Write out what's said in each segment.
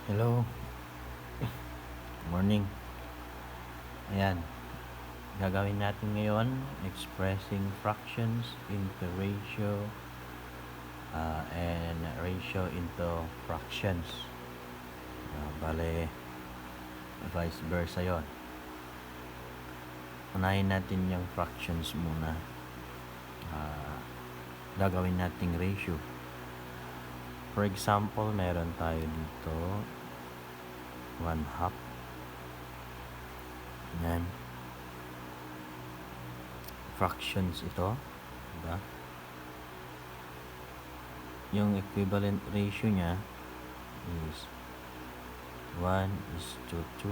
Hello, morning. Ayan, gagawin natin ngayon, expressing fractions into ratio and ratio into fractions. Bale, vice versa yon. Unahin natin yung fractions muna. Gagawin nating ratio. For example, meron tayo dito 1/2. Yan. Fractions ito, diba? Yung equivalent ratio niya is 1:2.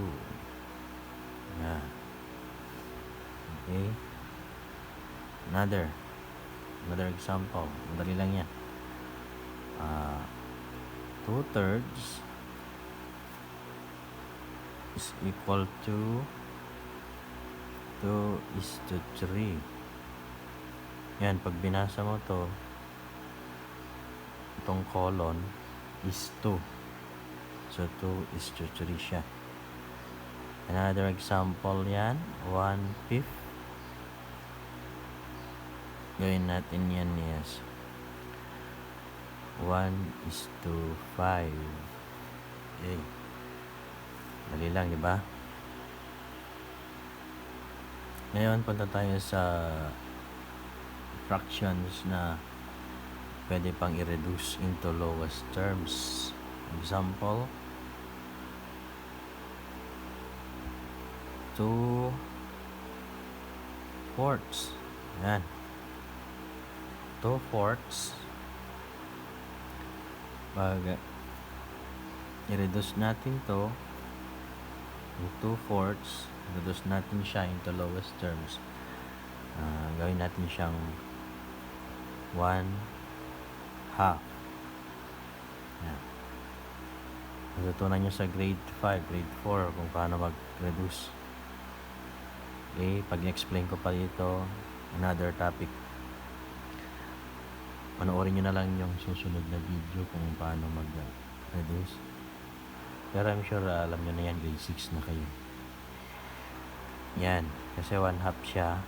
Yan. Okay. Another example. Madali lang yan. 2/3 is equal to 2:3. Yan, pag binasa mo to, itong colon is 2. So 2:3 siya. Another example yan, 1/5. Gawin natin yan yes. 1:5. Okay. Dali lang, di ba? Ngayon, punta tayo sa fractions na pwede pang i-reduce into lowest terms. Example, 2/4. Yan. 2/4. Pag i-reduce natin to, yung 2/4, reduce natin siya into lowest terms. Gawin natin siyang 1/2. Yan. Natutunan nyo sa grade 5, grade 4 kung paano mag-reduce. Okay, pag-explain ko pa dito, another topic. Panoorin nyo na lang yung susunod na video kung paano mag-reduce. Pero I'm sure alam nyo na yan, grade 6 na kayo. Yan, kasi 1/2 siya.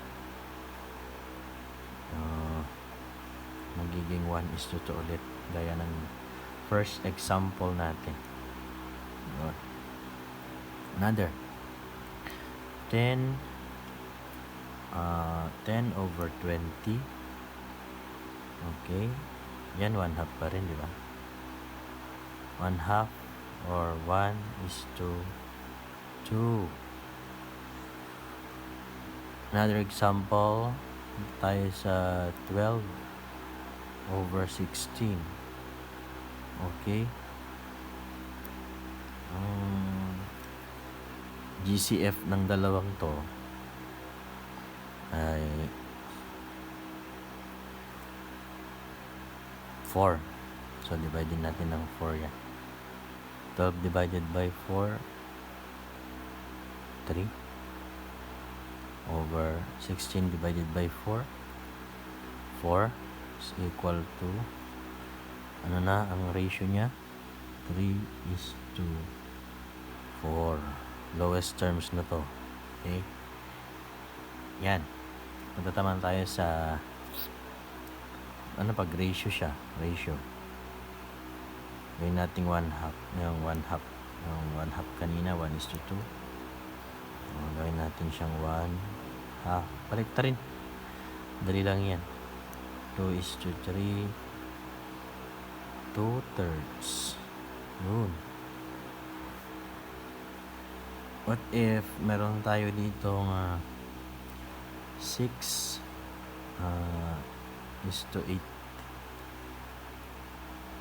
Magiging 1:2 ulit. Gaya ng first example natin. Another. 10/20. Okay. Yan, 1/2 pa rin, di ba? 1/2 or 1:2. Another example, tayo sa 12/16. Okay. GCF ng dalawang to ay 4. So, divide natin ng 4 yan. 12 divided by 4, 3. Over 16 divided by 4, 4 is equal to, ano na ang ratio niya? 3:4. Lowest terms na to. Okay. Yan. Magtataman tayo sa pag ratio siya. Ratio. Gawin natin 1/2. Yung 1/2. Yung 1/2 kanina, 1:2. Gawin natin siyang 1/2. Balik ta rin. Dali lang yan. 2:3. 2/3. Yun. What if meron tayo dito nga 6:8.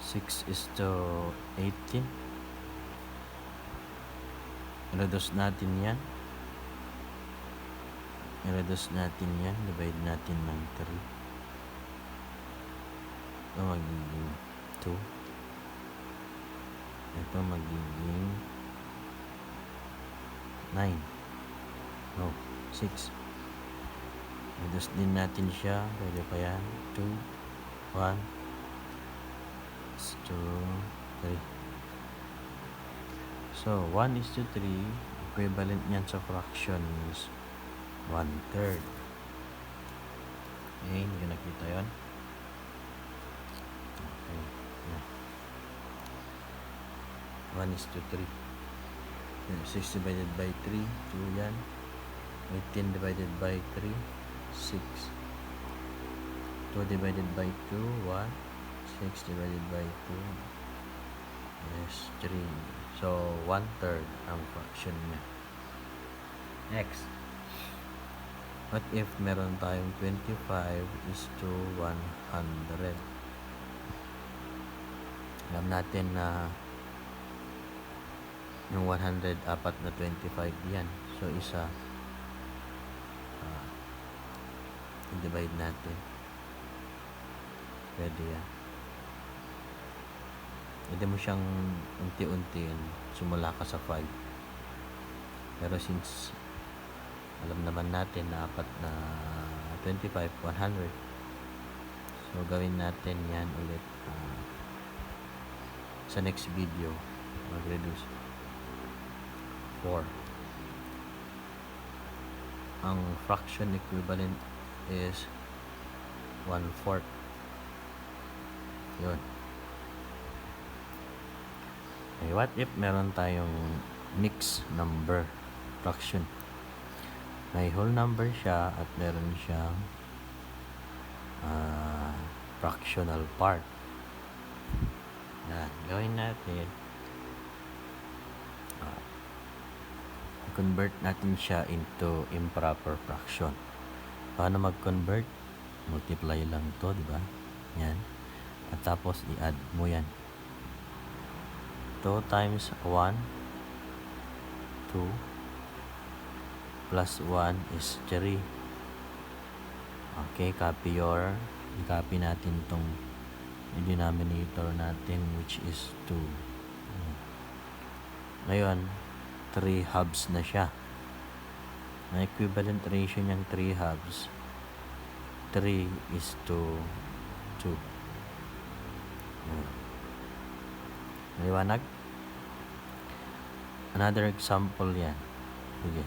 6:18. I-reduce natin yan. Divide natin ng 3. Ito magiging 2. Ito magiging 9. No, 6. Reduce din natin siya. Pwede pa yan. 2, 1, 2, 3. So, 1:3, equivalent niyan sa fraction is 1/3. Okay, hindi ko nakita yun. Okay, yeah. 1:3. 6 divided by 3, 2 yan. 18 divided by 3, 6. 2 divided by 2, 1. 6 divided by 2 is 3. So, 1/3 ang fraction niya. Next. What if meron tayong 25:100? Alam natin na yung 100, apat na 25 yan. So, isa i-divide natin. Pwede yan. Pwede mo siyang unti-unti sumula ka sa 5. Pero since alam naman natin na apat na 25, 100. So, gawin natin yan ulit sa next video. Mag-reduce 4. Ang fraction equivalent is 1/4. Yun. Okay, what if meron tayong mixed number fraction? May whole number siya at meron siyang fractional part. Yan. Gawin natin. Convert natin siya into improper fraction. Paano mag-convert? Multiply lang to, di ba? Yan. At tapos i-add mo yan. 2 times 1, 2, plus 1 is 3. Okay, i-copy natin itong denominator natin, which is 2. Ngayon, 3 halves na siya. Ang equivalent ratio niyang 3 halves, 3 is to 2. Maliwanag? Another example yan. Sige.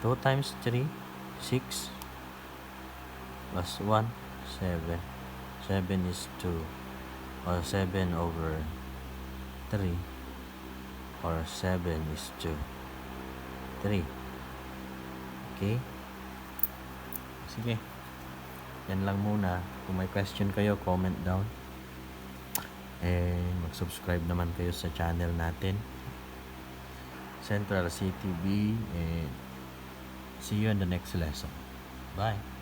2 times 3, 6. Plus 1, 7. 7 is 2. Or 7 over 3. Or 7 is 2. 3. Okay? Sige. Yan lang muna. Kung may question kayo, comment down. And mag-subscribe naman kayo sa channel natin, Central CTV, and see you in the next lesson. Bye.